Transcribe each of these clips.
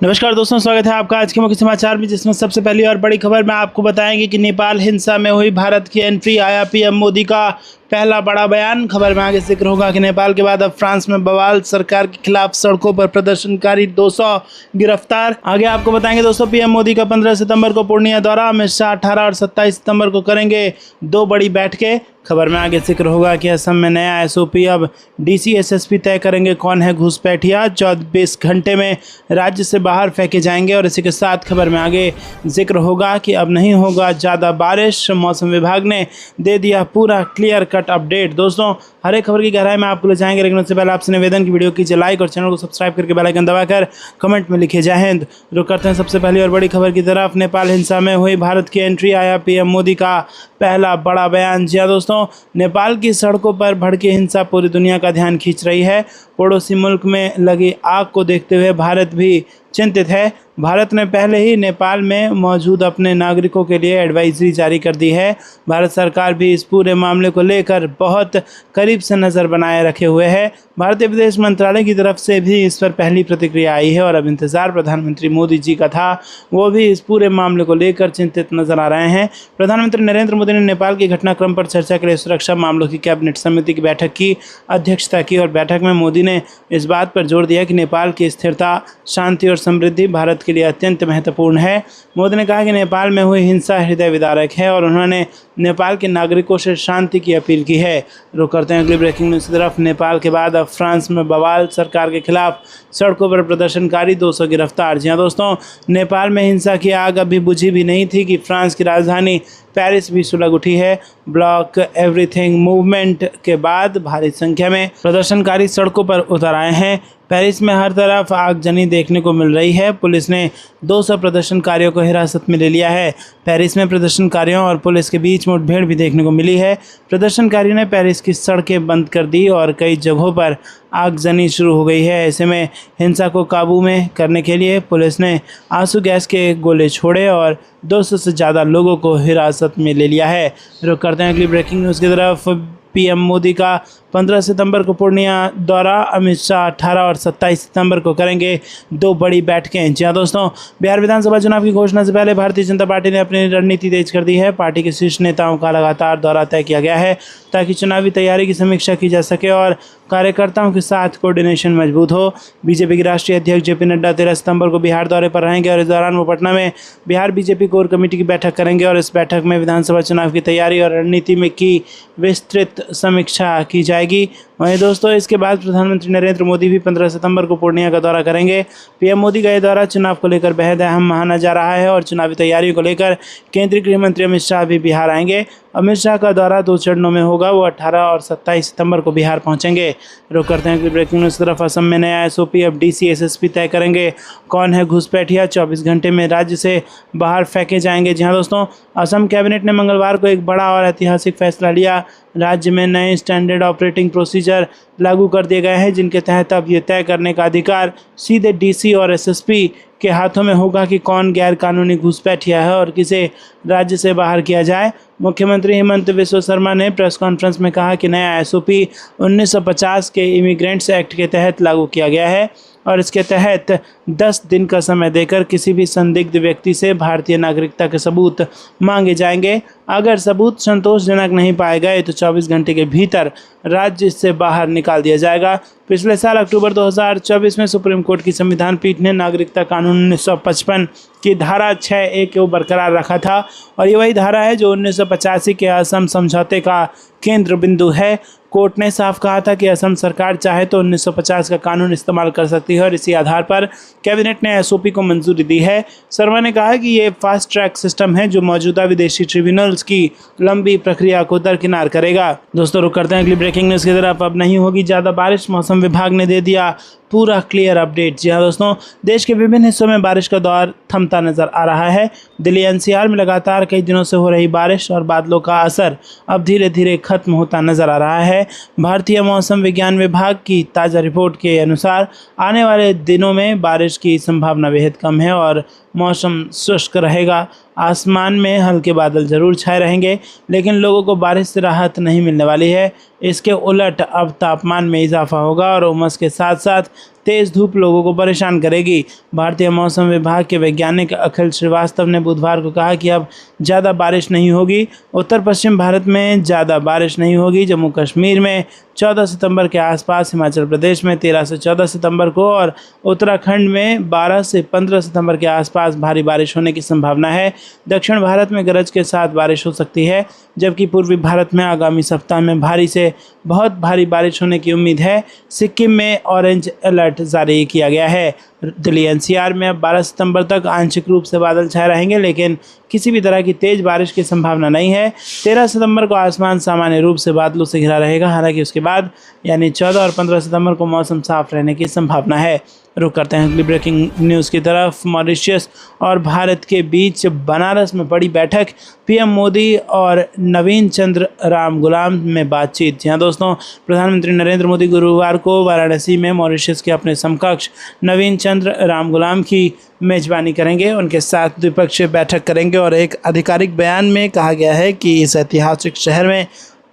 नमस्कार दोस्तों, स्वागत है आपका आज के मुख्य समाचार में, जिसमें सबसे पहली और बड़ी खबर में आपको बताएंगे कि नेपाल हिंसा में हुई भारत की एंट्री, आया पीएम मोदी का पहला बड़ा बयान। खबर में आगे जिक्र होगा कि नेपाल के बाद अब फ्रांस में बवाल, सरकार के खिलाफ सड़कों पर प्रदर्शनकारी 200 गिरफ्तार। आगे आपको बताएंगे दोस्तों, पीएम मोदी का 15 सितंबर को पूर्णिया दौरा, अमित शाह 18 और 27 सितंबर को करेंगे 2 बड़ी बैठकें। खबर में आगे जिक्र होगा कि असम में नया एसओपी, अब डीसी एसएसपी तय करेंगे कौन है घुसपैठिया, 24 घंटे में राज्य से बाहर फेंके जाएंगे। और इसी के साथ खबर में आगे जिक्र होगा कि अब नहीं होगा ज़्यादा बारिश, मौसम विभाग ने दे दिया पूरा क्लियर कट अपडेट। दोस्तों, हर एक खबर की गहराई में आपको ले जाएंगे, लेकिन उससे पहले आपसे निवेदन की वीडियो कीजिए लाइक और चैनल को सब्सक्राइब करके बेल आइकन दबाकर कमेंट में लिखिए जय हिंद। रुक करते हैं सबसे पहली और बड़ी खबर की तरफ। नेपाल हिंसा में हुई भारत की एंट्री, आया पीएम मोदी का पहला बड़ा बयान। जी हाँ दोस्तों, नेपाल की सड़कों पर भड़की हिंसा पूरी दुनिया का ध्यान खींच रही है। पड़ोसी मुल्क में लगी आग को देखते हुए भारत भी चिंतित है। भारत ने पहले ही नेपाल में मौजूद अपने नागरिकों के लिए एडवाइजरी जारी कर दी है। भारत सरकार भी इस पूरे मामले को लेकर बहुत करीब से नज़र बनाए रखे हुए है। भारतीय विदेश मंत्रालय की तरफ से भी इस पर पहली प्रतिक्रिया आई है और अब इंतज़ार प्रधानमंत्री मोदी जी का था। वो भी इस पूरे मामले को लेकर चिंतित नजर आ रहे हैं। प्रधानमंत्री नरेंद्र मोदी ने नेपाल की घटनाक्रम पर चर्चा के लिए सुरक्षा मामलों की कैबिनेट समिति की बैठक की अध्यक्षता की और बैठक में मोदी ने इस बात पर जोर दिया कि नेपाल की स्थिरता, शांति और समृद्धि भारत के लिए अत्यंत महत्वपूर्ण है। मोदी ने कहा कि नेपाल में हुई हिंसा हृदय विदारक है और उन्होंने नेपाल के नागरिकों से शांति की अपील की है। रुक करते हैं अगली ब्रेकिंग न्यूज़ की तरफ। नेपाल के बाद अब फ्रांस में बवाल, सरकार के खिलाफ सड़कों पर प्रदर्शनकारी 200 गिरफ्तार। जी हाँ दोस्तों, नेपाल में हिंसा की आग अभी बुझी भी नहीं थी कि फ्रांस की राजधानी पेरिस भी सुलग उठी है। ब्लॉक एवरीथिंग मूवमेंट के बाद भारी संख्या में प्रदर्शनकारी सड़कों पर उतर आए हैं। पेरिस में हर तरफ आगजनी देखने को मिल रही है। पुलिस ने 200 प्रदर्शनकारियों को हिरासत में ले लिया है। पेरिस में प्रदर्शनकारियों और पुलिस के बीच मुठभेड़ भी देखने को मिली है। प्रदर्शनकारियों ने पेरिस की सड़कें बंद कर दी और कई जगहों पर आगजनी शुरू हो गई है। ऐसे में हिंसा को काबू में करने के लिए पुलिस ने आंसू गैस के गोले छोड़े और 200 से ज़्यादा लोगों को हिरासत में ले लिया है। रुक करते हैं अगली ब्रेकिंग न्यूज़ की तरफ। पीएम मोदी का 15 सितंबर को पूर्णिया दौरा, अमित शाह 18 और 27 सितंबर को करेंगे 2 बड़ी बैठकें। जी हाँ दोस्तों, बिहार विधानसभा चुनाव की घोषणा से पहले भारतीय जनता पार्टी ने अपनी रणनीति तेज कर दी है। पार्टी के शीर्ष नेताओं का लगातार दौरा तय किया गया है ताकि चुनावी तैयारी की समीक्षा की जा सके और कार्यकर्ताओं के साथ कोऑर्डिनेशन मजबूत हो। बीजेपी के राष्ट्रीय अध्यक्ष जेपी नड्डा 13 सितंबर को बिहार दौरे पर रहेंगे और इस दौरान वो पटना में बिहार बीजेपी कोर कमेटी की बैठक करेंगे और इस बैठक में विधानसभा चुनाव की तैयारी और रणनीति में की विस्तृत समीक्षा की जाएगी। वहीं दोस्तों, इसके बाद प्रधानमंत्री नरेंद्र मोदी भी 15 सितंबर को पूर्णिया का दौरा करेंगे। पीएम मोदी का यह दौरा चुनाव को लेकर बेहद अहम माना जा रहा है और चुनावी तैयारियों को लेकर केंद्रीय गृह मंत्री अमित शाह भी बिहार आएंगे। अमित शाह का दौरा 2 चरणों में होगा। वो 18 और 27 सितंबर को बिहार पहुंचेंगे। रुक करते हैं कि ब्रेकिंग न्यूज़ की तरफ। असम में नया एसओपी, अब डीसी एसएसपी तय करेंगे कौन है घुसपैठिया, 24 घंटे में राज्य से बाहर फेंके जाएंगे। जी हाँ दोस्तों, असम कैबिनेट ने मंगलवार को एक बड़ा और ऐतिहासिक फैसला लिया। राज्य में नए स्टैंडर्ड ऑपरेटिंग प्रोसीजर लागू कर दिए गए हैं, जिनके तहत अब ये तय करने का अधिकार सीधे डीसी और एसएसपी के हाथों में होगा कि कौन गैर कानूनी घुसपैठिया है और किसे राज्य से बाहर किया जाए। मुख्यमंत्री हेमंत बिस्वा शर्मा ने प्रेस कॉन्फ्रेंस में कहा कि नया एसओपी 1950 के इमिग्रेंट्स एक्ट के तहत लागू किया गया है और इसके तहत 10 दिन का समय देकर किसी भी संदिग्ध व्यक्ति से भारतीय नागरिकता के सबूत मांगे जाएंगे। अगर सबूत संतोषजनक नहीं पाए गए तो 24 घंटे के भीतर राज्य से बाहर निकाल दिया जाएगा। पिछले साल अक्टूबर 2024 में सुप्रीम कोर्ट की संविधान पीठ ने नागरिकता कानून 1955 की धारा 6A को बरकरार रखा था और ये वही धारा है जो 1985 के असम समझौते का केंद्र बिंदु है। कोर्ट ने साफ कहा था कि असम सरकार चाहे तो 1950 का कानून इस्तेमाल कर सकती है और इसी आधार पर कैबिनेट ने एसओपी को मंजूरी दी है। शर्मा ने कहा कि ये फास्ट ट्रैक सिस्टम है जो मौजूदा विदेशी ट्रिब्यूनल्स की लंबी प्रक्रिया को दरकिनार करेगा। दोस्तों, रुक करते हैं अगली ब्रेकिंग न्यूज़ की तरफ। अब नहीं होगी ज़्यादा बारिश, मौसम विभाग ने दे दिया पूरा क्लियर अपडेट। जी हाँ दोस्तों, देश के विभिन्न हिस्सों में बारिश का दौर थमता नजर आ रहा है। दिल्ली एनसीआर में लगातार कई दिनों से हो रही बारिश और बादलों का असर अब धीरे धीरे खत्म होता नजर आ रहा है। भारतीय मौसम विज्ञान विभाग की ताज़ा रिपोर्ट के अनुसार आने वाले दिनों में बारिश की संभावना बेहद कम है और मौसम शुष्क रहेगा। आसमान में हल्के बादल जरूर छाए रहेंगे, लेकिन लोगों को बारिश से राहत नहीं मिलने वाली है। इसके उलट अब तापमान में इजाफा होगा और उमस के साथ साथ तेज़ धूप लोगों को परेशान करेगी। भारतीय मौसम विभाग के वैज्ञानिक अखिल श्रीवास्तव ने बुधवार को कहा कि अब ज़्यादा बारिश नहीं होगी। उत्तर पश्चिम भारत में ज़्यादा बारिश नहीं होगी। जम्मू कश्मीर में 14 सितंबर के आसपास, हिमाचल प्रदेश में 13 से 14 सितंबर को और उत्तराखंड में 12 से 15 सितंबर के आसपास भारी बारिश होने की संभावना है। दक्षिण भारत में गरज के साथ बारिश हो सकती है, जबकि पूर्वी भारत में आगामी सप्ताह में भारी से बहुत भारी बारिश होने की उम्मीद है। सिक्किम में ऑरेंज अलर्ट जारी किया गया है। दिल्ली एनसीआर में अब 12 सितंबर तक आंशिक रूप से बादल छाए रहेंगे, लेकिन किसी भी तरह की तेज़ बारिश की संभावना नहीं है। 13 सितंबर को आसमान सामान्य रूप से बादलों से घिरा रहेगा। हालांकि उसके बाद यानी 14 और 15 सितंबर को मौसम साफ रहने की संभावना है। रुक करते हैं अगली ब्रेकिंग न्यूज़ की तरफ। मॉरिशस और भारत के बीच बनारस में बड़ी बैठक, पीएम मोदी और नवीन चंद्र राम गुलाम में बातचीत। जी हाँ दोस्तों, प्रधानमंत्री नरेंद्र मोदी गुरुवार को वाराणसी में मॉरिशस के अपने समकक्ष नवीन चंद्र राम गुलाम की मेज़बानी करेंगे। उनके साथ द्विपक्षीय बैठक करेंगे और एक आधिकारिक बयान में कहा गया है कि इस ऐतिहासिक शहर में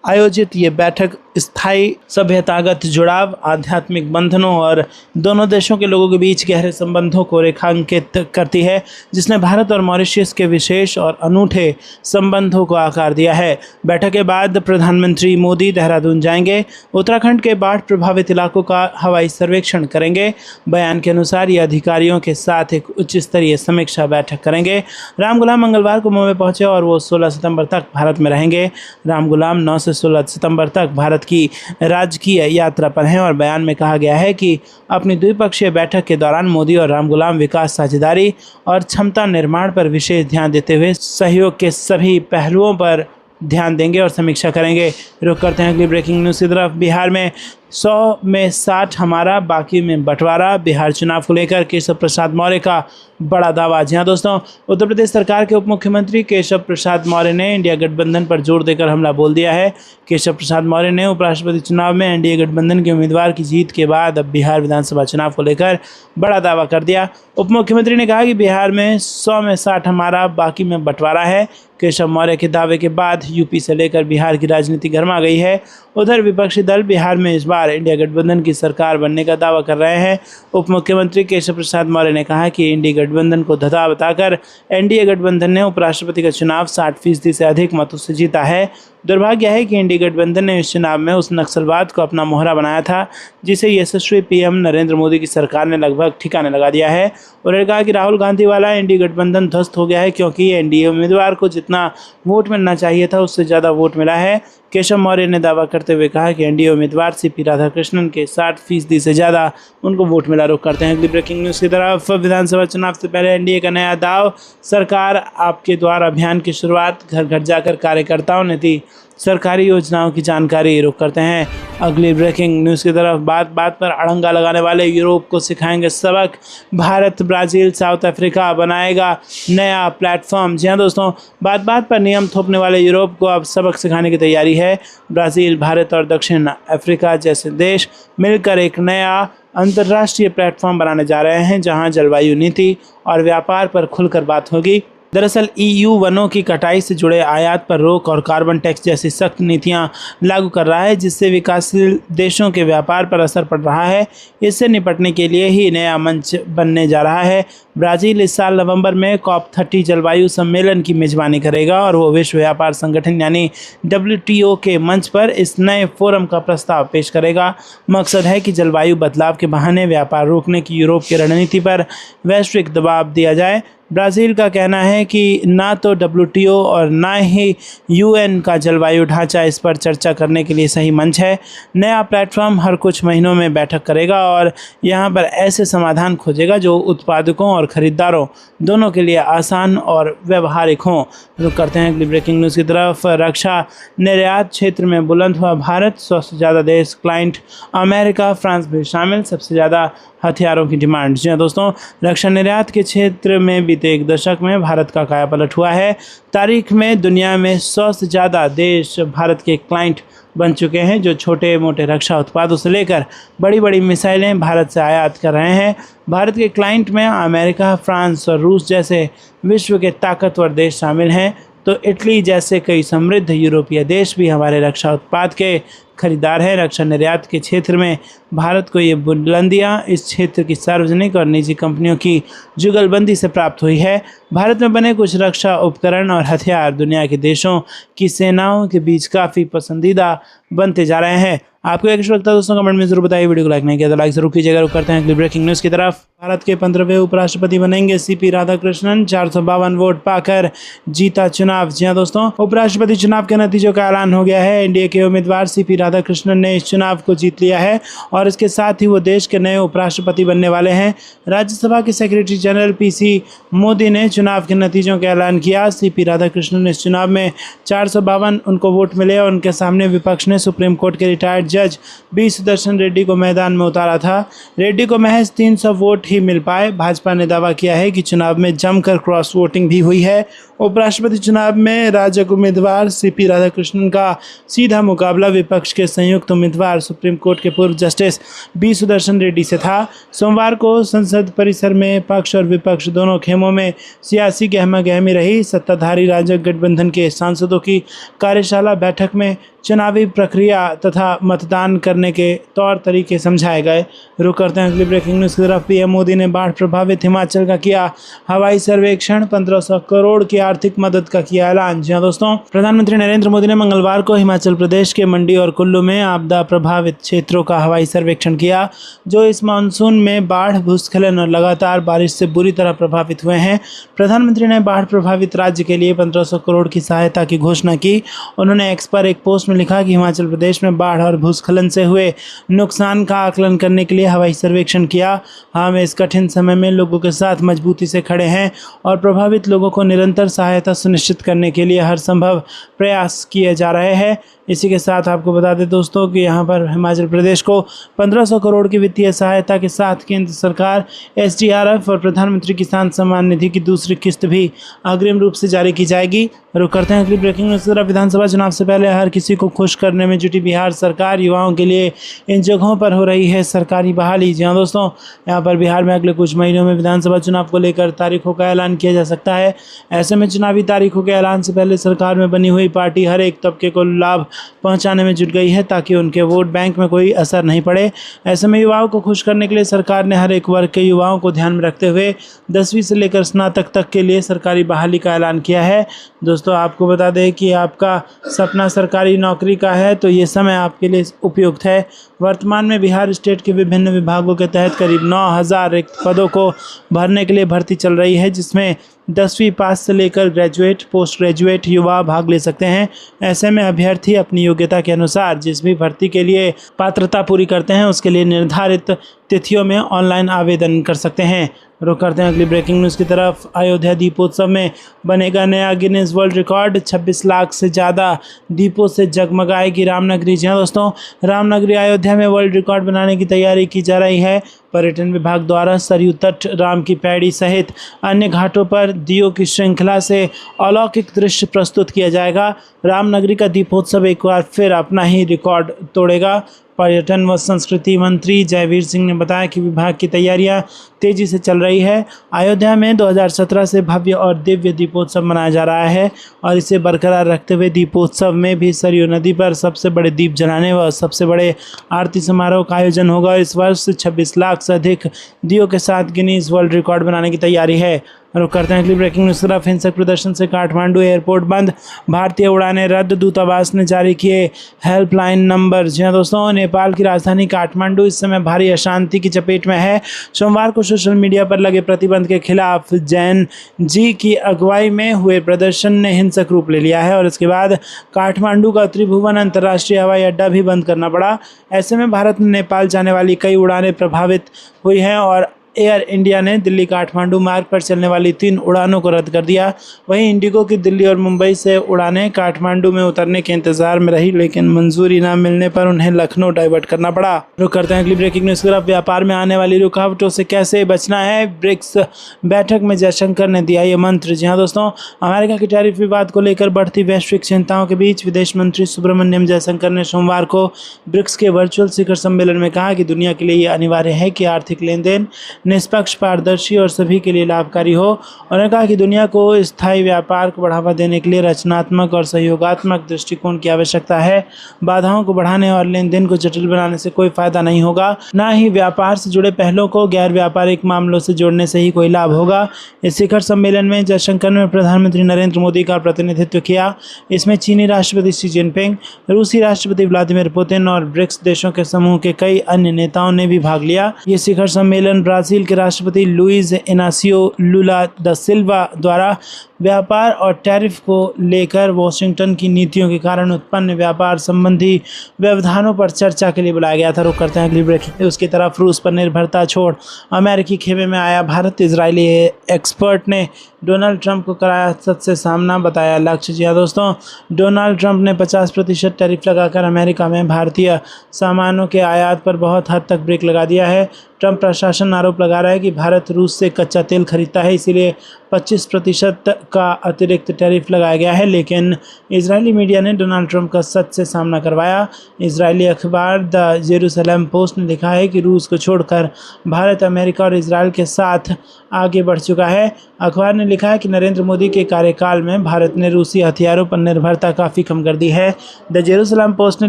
आयोजित ये बैठक स्थायी सभ्यतागत जुड़ाव, आध्यात्मिक बंधनों और दोनों देशों के लोगों के बीच गहरे संबंधों को रेखांकित करती है, जिसने भारत और मॉरिशस के विशेष और अनूठे संबंधों को आकार दिया है। बैठक के बाद प्रधानमंत्री मोदी देहरादून जाएंगे, उत्तराखंड के बाढ़ प्रभावित इलाकों का हवाई सर्वेक्षण करेंगे। बयान के अनुसार ये अधिकारियों के साथ एक उच्च स्तरीय समीक्षा बैठक करेंगे। राम गुलाम मंगलवार को मुंबई पहुंचे और वो 16 सितंबर तक भारत में रहेंगे। राम गुलाम 9 से 16 सितंबर तक भारत की राजकीय यात्रा पर हैं और बयान में कहा गया है कि अपनी द्विपक्षीय बैठक के दौरान मोदी और राम गुलाम विकास, साझेदारी और क्षमता निर्माण पर विशेष ध्यान देते हुए सहयोग के सभी पहलुओं पर ध्यान देंगे और समीक्षा करेंगे। रुक करते हैं अगली ब्रेकिंग न्यूज़ की तरफ। बिहार में 100 में 60 हमारा, बाकी में बंटवारा। बिहार चुनाव को लेकर केशव प्रसाद मौर्य का बड़ा दावा। जी हाँ दोस्तों, उत्तर प्रदेश सरकार के उप मुख्यमंत्री केशव प्रसाद मौर्य ने इंडिया गठबंधन पर जोर देकर हमला बोल दिया है। केशव प्रसाद मौर्य ने उपराष्ट्रपति चुनाव में एनडीए गठबंधन के उम्मीदवार की जीत के बाद अब बिहार विधानसभा चुनाव को लेकर बड़ा दावा कर दिया। उप मुख्यमंत्री ने कहा कि बिहार में 100 में 60 हमारा, बाकी में बंटवारा है। केशव मौर्य के दावे के बाद यूपी से लेकर बिहार की राजनीति गर्मा गई है। उधर विपक्षी दल बिहार में इस बार इंडिया गठबंधन की सरकार बनने का दावा कर रहे हैं। उप मुख्यमंत्री केशव प्रसाद मौर्य ने कहा कि इंडिया गठबंधन को धधा बताकर एनडीए गठबंधन ने उपराष्ट्रपति का चुनाव 60% से अधिक मतों से जीता है। दुर्भाग्य है कि इंडिया गठबंधन ने इस चुनाव में उस नक्सलवाद को अपना मोहरा बनाया था जिसे यशस्वी पीएम नरेंद्र मोदी की सरकार ने लगभग ठिकाने लगा दिया है। उन्होंने कहा कि राहुल गांधी वाला एनडीए गठबंधन ध्वस्त हो गया है, क्योंकि एनडीए उम्मीदवार को जितना वोट मिलना चाहिए था उससे ज़्यादा वोट मिला है। केशव मौर्य ने दावा करते हुए कहा कि एनडीए उम्मीदवार सीपी राधाकृष्णन के 60% से ज़्यादा उनको वोट मिला। रुक करते हैं अगली ब्रेकिंग न्यूज़ की तरफ। विधानसभा चुनाव से पहले एनडीए का नया दाव, सरकार आपके द्वार अभियान की शुरुआत, घर घर जाकर कार्यकर्ताओं ने दी सरकारी योजनाओं की जानकारी। रुक करते हैं अगली ब्रेकिंग न्यूज़ की तरफ। बात बात पर अड़ंगा लगाने वाले यूरोप को सिखाएंगे सबक, भारत, ब्राज़ील, साउथ अफ्रीका बनाएगा नया प्लेटफॉर्म। जी हाँ दोस्तों, बात बात पर नियम थोपने वाले यूरोप को अब सबक सिखाने की तैयारी है। ब्राज़ील, भारत और दक्षिण अफ्रीका जैसे देश मिलकर एक नया अंतर्राष्ट्रीय प्लेटफॉर्म बनाने जा रहे हैं, जहां जलवायु नीति और व्यापार पर खुलकर बात होगी। दरअसल ईयू वनों की कटाई से जुड़े आयात पर रोक और कार्बन टैक्स जैसी सख्त नीतियां लागू कर रहा है, जिससे विकासशील देशों के व्यापार पर असर पड़ रहा है। इससे निपटने के लिए ही नया मंच बनने जा रहा है। ब्राज़ील इस साल नवंबर में COP30 जलवायु सम्मेलन की मेज़बानी करेगा और वो विश्व व्यापार संगठन यानी WTO के मंच पर इस नए फोरम का प्रस्ताव पेश करेगा। मकसद है कि जलवायु बदलाव के बहाने व्यापार रोकने की यूरोप की रणनीति पर वैश्विक दबाव दिया जाए। ब्राज़ील का कहना है कि ना तो WTO और ना ही UN का जलवायु ढांचा इस पर चर्चा करने के लिए सही मंच है। नया प्लेटफॉर्म हर कुछ महीनों में बैठक करेगा और यहां पर ऐसे समाधान खोजेगा जो उत्पादकों और खरीदारों दोनों के लिए आसान और व्यवहारिक हों। रुक करते हैं अगली ब्रेकिंग न्यूज़ की तरफ। रक्षा निर्यात क्षेत्र में बुलंद हुआ भारत, 100 से ज़्यादा देश, क्लाइंट अमेरिका, फ्रांस भी शामिल, सबसे ज़्यादा हथियारों की डिमांड। जी हाँ दोस्तों, रक्षा निर्यात के क्षेत्र में बीते एक दशक में भारत का कायापलट हुआ है। तारीख में दुनिया में 100 से ज़्यादा देश भारत के क्लाइंट बन चुके हैं, जो छोटे मोटे रक्षा उत्पादों से लेकर बड़ी बड़ी मिसाइलें भारत से आयात कर रहे हैं। भारत के क्लाइंट में अमेरिका, फ्रांस और रूस जैसे विश्व के ताकतवर देश शामिल हैं, तो इटली जैसे कई समृद्ध यूरोपीय देश भी हमारे रक्षा उत्पाद के खरीदार है। रक्षा निर्यात के क्षेत्र में भारत को ये बुलंदियां इस क्षेत्र की सार्वजनिक और निजी कंपनियों की जुगलबंदी से प्राप्त हुई है। भारत में बने कुछ रक्षा उपकरण और हथियार दुनिया के देशों की सेनाओं के बीच काफ़ी पसंदीदा बनते जा रहे हैं। आपको एक लगता है दोस्तों, कमेंट में जरूर बताइए। वीडियो को लाइक नहीं किया तो लाइक जरूर कीजिएगा। करते हैं अगली ब्रेकिंग न्यूज़ की तरफ। भारत के 15वें उपराष्ट्रपति बनेंगे सीपी राधाकृष्णन, 452 वोट पाकर जीता चुनाव। जी हां दोस्तों, उपराष्ट्रपति चुनाव के नतीजों का ऐलान हो गया है। एनडीए के उम्मीदवार सीपी राधाकृष्णन ने इस चुनाव को जीत लिया है और इसके साथ ही वो देश के नए उपराष्ट्रपति बनने वाले हैं। राज्यसभा के सेक्रेटरी जनरल पीसी मोदी ने चुनाव के नतीजों का ऐलान किया। सीपी राधाकृष्णन इस चुनाव में 452 उनको वोट मिले और उनके सामने विपक्ष ने सुप्रीम कोर्ट के रिटायर्ड जज बी सुदर्शन रेड्डी को मैदान में उतारा था। रेड्डी को महज 300 वोट ही मिल पाए। भाजपा ने दावा किया है कि चुनाव में जमकर क्रॉस वोटिंग भी हुई है। उपराष्ट्रपति चुनाव में राजग उम्मीदवार सीपी राधाकृष्णन का सीधा मुकाबला विपक्ष के संयुक्त उम्मीदवार सुप्रीम कोर्ट के पूर्व जस्टिस बी सुदर्शन रेड्डी से था। सोमवार को संसद परिसर में पक्ष और विपक्ष दोनों खेमों में सियासी गहमागहमी रही। सत्ताधारी राजग गठबंधन के सांसदों की कार्यशाला बैठक में चुनावी प्रक्रिया तथा मतदान करने के तौर तरीके समझाए गए। रुक करते हैं अगली ब्रेकिंग न्यूज़ की तरफ। पीएम मोदी ने बाढ़ प्रभावित हिमाचल का किया हवाई सर्वेक्षण, 1500 करोड़ की आर्थिक मदद का किया ऐलान। जी हां दोस्तों, प्रधानमंत्री नरेंद्र मोदी ने मंगलवार को हिमाचल प्रदेश के मंडी और कुल्लू में आपदा प्रभावित क्षेत्रों का हवाई सर्वेक्षण किया, जो इस मानसून में बाढ़, भूस्खलन और लगातार बारिश से बुरी तरह प्रभावित हुए हैं। प्रधानमंत्री ने बाढ़ प्रभावित राज्य के लिए 1500 करोड़ की सहायता की घोषणा की। उन्होंने एक्स पर एक पोस्ट में लिखा कि हिमाचल प्रदेश में बाढ़ और भूस्खलन से हुए नुकसान का आकलन करने के लिए हवाई सर्वेक्षण किया। हम इस कठिन समय में लोगों के साथ मजबूती से खड़े हैं और प्रभावित लोगों को निरंतर सहायता सुनिश्चित करने के लिए हर संभव प्रयास किए जा रहे हैं। इसी के साथ आपको बता दें दोस्तों कि यहाँ पर हिमाचल प्रदेश को 1500 करोड़ की वित्तीय सहायता के साथ केंद्र सरकार एसडीआरएफ और प्रधानमंत्री किसान सम्मान निधि की दूसरी किस्त भी अग्रिम रूप से जारी की जाएगी। रुक करते हैं अगली ब्रेकिंग न्यूज़ की तरफ। विधानसभा चुनाव से पहले हर किसी को खुश करने में जुटी बिहार सरकार, युवाओं के लिए इन जगहों पर हो रही है सरकारी बहाली। जी हाँ दोस्तों, यहाँ पर बिहार में अगले कुछ महीनों में विधानसभा चुनाव को लेकर तारीखों का ऐलान किया जा सकता है। ऐसे में चुनावी तारीखों के ऐलान से पहले सरकार में बनी हुई पार्टी हर एक तबके को लाभ पहुंचाने में जुट गई है ताकि उनके वोट बैंक में कोई असर नहीं पड़े। ऐसे में युवाओं को खुश करने के लिए सरकार ने हर एक वर्ग के युवाओं को ध्यान में रखते हुए 10वीं से लेकर स्नातक तक के लिए सरकारी बहाली का ऐलान किया है। दोस्तों, आपको बता दें कि आपका सपना सरकारी नौकरी का है तो ये समय आपके लिए उपयुक्त है। वर्तमान में बिहार स्टेट के विभिन्न विभागों के तहत करीब 9000 रिक्त पदों को भरने के लिए भर्ती चल रही है, जिसमें 10वीं पास से लेकर ग्रेजुएट, पोस्ट ग्रेजुएट युवा भाग ले सकते हैं। ऐसे में अभ्यर्थी अपनी योग्यता के अनुसार जिस भी भर्ती के लिए पात्रता पूरी करते हैं उसके लिए निर्धारित तिथियों में ऑनलाइन आवेदन कर सकते हैं। रुक करते हैं अगली ब्रेकिंग न्यूज़ की तरफ। अयोध्या दीपोत्सव में बनेगा नया गिनीज वर्ल्ड रिकॉर्ड, 26 लाख से ज़्यादा दीपों से जगमगाएगी रामनगरी। जी हाँ दोस्तों, रामनगरी अयोध्या में वर्ल्ड रिकॉर्ड बनाने की तैयारी की जा रही है। पर्यटन विभाग द्वारा सरयू तट, राम की पैड़ी सहित अन्य घाटों पर दियों की श्रृंखला से अलौकिक दृश्य प्रस्तुत किया जाएगा। रामनगरी का दीपोत्सव एक बार फिर अपना ही रिकॉर्ड तोड़ेगा। पर्यटन व संस्कृति मंत्री जयवीर सिंह ने बताया कि विभाग की तैयारियां तेजी से चल रही है। अयोध्या में 2017 से भव्य और दिव्य दीपोत्सव मनाया जा रहा है और इसे बरकरार रखते हुए दीपोत्सव में भी सरयू नदी पर सबसे बड़े दीप जलाने व सबसे बड़े आरती समारोह का आयोजन होगा। इस वर्ष 26 लाख से अधिक दियों के साथ गिनीज वर्ल्ड रिकॉर्ड बनाने की तैयारी है। रुक करते हैं अगली ब्रेकिंग न्यूज़ तरफ। हिंसक प्रदर्शन से काठमांडू एयरपोर्ट बंद, भारतीय उड़ानें रद्द, दूतावास ने जारी किए हेल्पलाइन नंबर। जी हाँ दोस्तों, नेपाल की राजधानी काठमांडू इस समय भारी अशांति की चपेट में है। सोमवार को सोशल मीडिया पर लगे प्रतिबंध के खिलाफ जैन जी की अगुवाई में हुए प्रदर्शन ने हिंसक रूप ले लिया है और इसके बाद काठमांडू का त्रिभुवन अंतर्राष्ट्रीय हवाई अड्डा भी बंद करना पड़ा। ऐसे में भारत में नेपाल जाने वाली कई उड़ानें प्रभावित हुई हैं और एयर इंडिया ने दिल्ली काठमांडू मार्ग पर चलने वाली 3 उड़ानों को रद्द कर दिया। वहीं इंडिगो की दिल्ली और मुंबई से उड़ानें काठमांडू में उतरने के इंतजार में रही, लेकिन मंजूरी न मिलने पर उन्हें लखनऊ डाइवर्ट करना पड़ा। रुक करते हैं अगली ब्रेकिंग न्यूज़ की तरफ। व्यापार में आने वाली रुकावटों से कैसे बचना है, ब्रिक्स बैठक में जयशंकर ने दिया ये मंत्र। जी हाँ दोस्तों, अमेरिका के टैरिफ विवाद को लेकर बढ़ती वैश्विक चिंताओं के बीच विदेश मंत्री सुब्रमण्यम जयशंकर ने सोमवार को ब्रिक्स के वर्चुअल शिखर सम्मेलन में कहा कि दुनिया के लिए ये अनिवार्य है कि आर्थिक लेन देन निष्पक्ष, पारदर्शी और सभी के लिए लाभकारी हो। उन्होंने कहा कि दुनिया को स्थायी व्यापार को बढ़ावा देने के लिए रचनात्मक और सहयोगात्मक दृष्टिकोण की आवश्यकता है। बाधाओं को बढ़ाने और लेन देन को जटिल बनाने से कोई फायदा नहीं होगा, न ही व्यापार से जुड़े पहलों को गैर व्यापारिक मामलों से जोड़ने से ही कोई लाभ होगा। इस शिखर सम्मेलन में जयशंकर ने प्रधानमंत्री नरेंद्र मोदी का प्रतिनिधित्व किया। इसमें चीनी राष्ट्रपति शी जिनपिंग, रूसी राष्ट्रपति व्लादिमीर पुतिन और ब्रिक्स देशों के समूह के कई अन्य नेताओं ने भी भाग लिया। ये शिखर सम्मेलन ब्राजील के राष्ट्रपति लुइज इनासियो लुला दा सिल्वा द्वारा व्यापार और टैरिफ को लेकर वॉशिंगटन की नीतियों के कारण उत्पन्न व्यापार संबंधी व्यवधानों पर चर्चा के लिए बुलाया गया था। रुक करते हैं अगली ब्रेकिंग न्यूज़ की तरफ। रूस पर निर्भरता छोड़ अमेरिकी खेमे में आया भारत, इजरायली एक्सपर्ट ने डोनाल्ड ट्रंप को कराया सच से सामना, बताया लक्ष्य। जी हाँ दोस्तों, डोनाल्ड ट्रंप ने 50% टैरिफ लगाकर अमेरिका में भारतीय सामानों के आयात पर बहुत हद तक ब्रेक लगा दिया है। ट्रंप प्रशासन आरोप लगा रहा है कि भारत रूस से कच्चा तेल खरीदता है, इसीलिए 25% का अतिरिक्त टैरिफ लगाया गया है। लेकिन इजरायली मीडिया ने डोनाल्ड ट्रंप का सच से सामना करवाया। इजरायली अखबार द जेरूसलम पोस्ट ने लिखा है कि रूस को छोड़कर भारत अमेरिका और इजराइल के साथ आगे बढ़ चुका है। अखबार ने लिखा है कि नरेंद्र मोदी के कार्यकाल में भारत ने रूसी हथियारों पर निर्भरता काफ़ी कम कर दी है। द जेरूसलम पोस्ट ने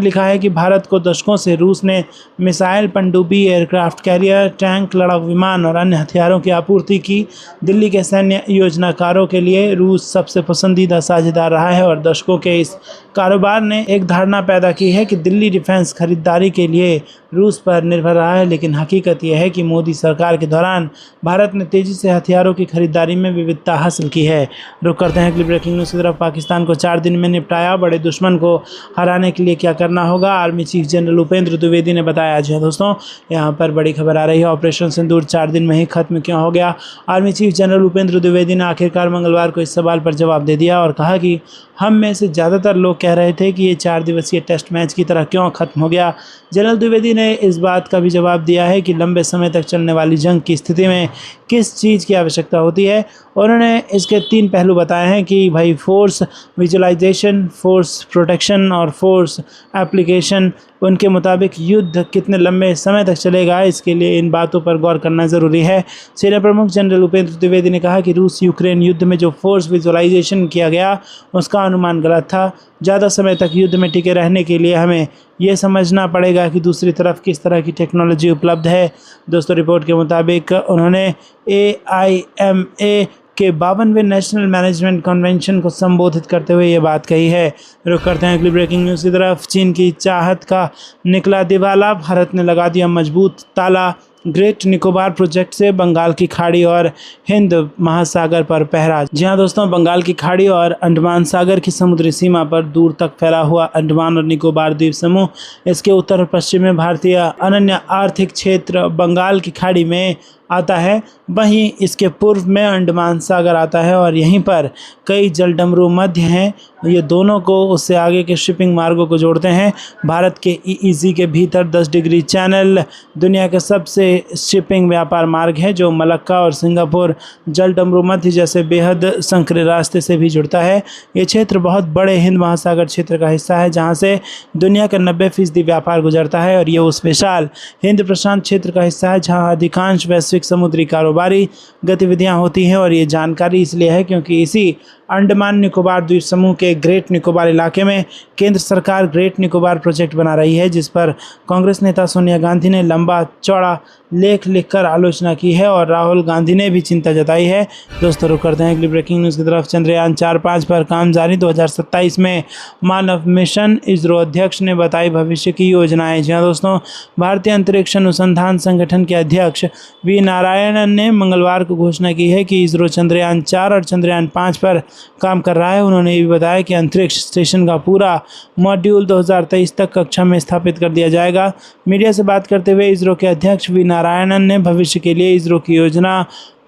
लिखा है कि भारत को दशकों से रूस ने मिसाइल, पनडुब्बी, एयरक्राफ्ट कैरियर, टैंक, लड़ाकू विमान और अन्य हथियारों की आपूर्ति की। दिल्ली के सैन्य योजनाकारों के लिए रूस सबसे पसंदीदा साझेदार रहा है और दशकों के इस कारोबार ने एक धारणा पैदा की है कि दिल्ली डिफेंस खरीदारी के लिए रूस पर निर्भर रहा है। लेकिन हकीकत यह है कि मोदी सरकार के दौरान भारत ने तेज़ी से हथियारों की खरीदारी में विविधता हासिल की है। रुक करते हैं अगली ब्रेकिंग न्यूज़ की तरफ। पाकिस्तान को 4 दिन में निपटाया, बड़े दुश्मन को हराने के लिए क्या करना होगा, army chief general Upendra Dwivedi ने बताया। जी दोस्तों, यहाँ पर बड़ी खबर आ रही है। ऑपरेशन सिंदूर 4 दिन में ही खत्म क्यों हो गया? Army chief general Upendra Dwivedi ने आखिरकार मंगलवार को इस सवाल पर जवाब दे दिया और कहा कि हम में से ज़्यादातर लोग कह रहे थे कि ये 4 दिवसीय टेस्ट मैच की तरह क्यों खत्म हो गया। जनरल द्विवेदी ने इस बात का भी जवाब दिया है कि लंबे समय तक चलने वाली जंग की स्थिति में किस चीज़ की आवश्यकता होती है। उन्होंने इसके 3 पहलू बताए हैं कि भाई फोर्स विजुअलाइजेशन, फोर्स प्रोटेक्शन और फोर्स एप्लीकेशन। उनके मुताबिक युद्ध कितने लंबे समय तक चलेगा, इसके लिए इन बातों पर गौर करना ज़रूरी है। सेना प्रमुख जनरल उपेंद्र द्विवेदी ने कहा कि रूस यूक्रेन युद्ध में जो फोर्स विजुअलाइजेशन किया गया उसका अनुमान गलत था। ज़्यादा समय तक युद्ध में टिके रहने के लिए हमें ये समझना पड़ेगा कि दूसरी तरफ किस तरह की टेक्नोलॉजी उपलब्ध है। दोस्तों, रिपोर्ट के मुताबिक उन्होंने AIMA के 52वें नेशनल मैनेजमेंट कन्वेंशन को संबोधित करते हुए ये बात कही है। रुक करते हैं अगली ब्रेकिंग न्यूज़ की तरफ। चीन की चाहत का निकला दिवाला, भारत ने लगा दिया मजबूत ताला। ग्रेट निकोबार प्रोजेक्ट से बंगाल की खाड़ी और हिंद महासागर पर पहरा। जी हाँ दोस्तों, बंगाल की खाड़ी और अंडमान सागर की समुद्री सीमा पर दूर तक फैला हुआ अंडमान और निकोबार द्वीप समूह, इसके उत्तर और पश्चिम में भारतीय अनन्य आर्थिक क्षेत्र बंगाल की खाड़ी में आता है। वहीं इसके पूर्व में अंडमान सागर आता है और यहीं पर कई जलडमरू मध्य हैं। ये दोनों को उससे आगे के शिपिंग मार्गों को जोड़ते हैं। भारत के EEZ के भीतर 10 डिग्री चैनल दुनिया के सबसे शिपिंग व्यापार मार्ग है, जो मलक्का और सिंगापुर जलडमरू मध्य जैसे बेहद संकरे रास्ते से भी जुड़ता है। ये क्षेत्र बहुत बड़े हिंद महासागर क्षेत्र का हिस्सा है, जहाँ से दुनिया का 90% व्यापार गुजरता है और ये उस विशाल हिंद प्रशांत क्षेत्र का हिस्सा है जहाँ अधिकांश वैश्विक समुद्री कारोबारी गतिविधियां होती हैं। और ये जानकारी इसलिए है क्योंकि इसी अंडमान निकोबार द्वीप समूह के ग्रेट निकोबार इलाके में केंद्र सरकार ग्रेट निकोबार प्रोजेक्ट बना रही है, जिस पर कांग्रेस नेता सोनिया गांधी ने लंबा चौड़ा लेख लिखकर आलोचना की है और राहुल गांधी ने भी चिंता जताई है। दोस्तों, रुक करते हैं अगली ब्रेकिंग न्यूज़ की तरफ। चंद्रयान 4-5 पर काम जारी, 2027 में मानव मिशन, इसरो अध्यक्ष ने बताई भविष्य की योजनाएं। जी हाँ दोस्तों, भारतीय अंतरिक्ष अनुसंधान संगठन के अध्यक्ष वी नारायणन ने मंगलवार को घोषणा की है कि इसरो चंद्रयान 4 और चंद्रयान 5 पर काम कर रहा है। उन्होंने ये भी बताया कि अंतरिक्ष स्टेशन का पूरा मॉड्यूल 2023 तक कक्षा में स्थापित कर दिया जाएगा। मीडिया से बात करते हुए इसरो के अध्यक्ष वी नारायणन ने भविष्य के लिए इसरो की योजना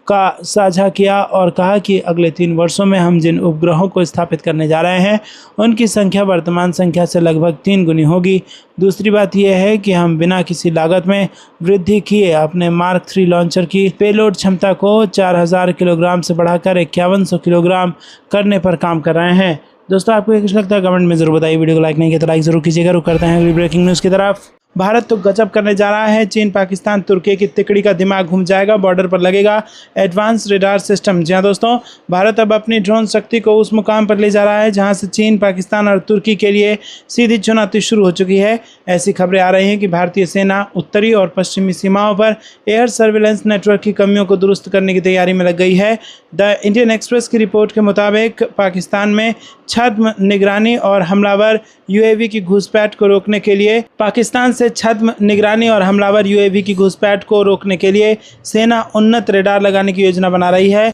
का साझा किया और कहा कि अगले 3 वर्षों में हम जिन उपग्रहों को स्थापित करने जा रहे हैं उनकी संख्या वर्तमान संख्या से लगभग 3 गुनी होगी। दूसरी बात यह है कि हम बिना किसी लागत में वृद्धि किए अपने मार्क 3 लॉन्चर की पेलोड क्षमता को 4000 किलोग्राम से बढ़ाकर 5100 किलोग्राम करने पर काम कर रहे हैं। दोस्तों, आपको कुछ लगता है कमेंट में जरूर बताइए। वीडियो को लाइक नहीं किया तो लाइक जरूर कीजिएगा। रुक करते हैं अगली ब्रेकिंग न्यूज़ की तरफ। भारत तो गजब करने जा रहा है। चीन, पाकिस्तान, तुर्की की तिकड़ी का दिमाग घूम जाएगा। बॉर्डर पर लगेगा एडवांस रेडार सिस्टम। जी हाँ दोस्तों, भारत अब अपनी ड्रोन शक्ति को उस मुकाम पर ले जा रहा है जहां से चीन, पाकिस्तान और तुर्की के लिए सीधी चुनौती शुरू हो चुकी है। ऐसी खबरें आ रही हैं कि भारतीय सेना उत्तरी और पश्चिमी सीमाओं पर एयर सर्विलेंस नेटवर्क की कमियों को दुरुस्त करने की तैयारी में लग गई है। द इंडियन एक्सप्रेस की रिपोर्ट के मुताबिक पाकिस्तान में छद्म निगरानी और हमलावर यूएवी की घुसपैठ को रोकने के लिए सेना उन्नत रेडार लगाने की योजना बना रही है।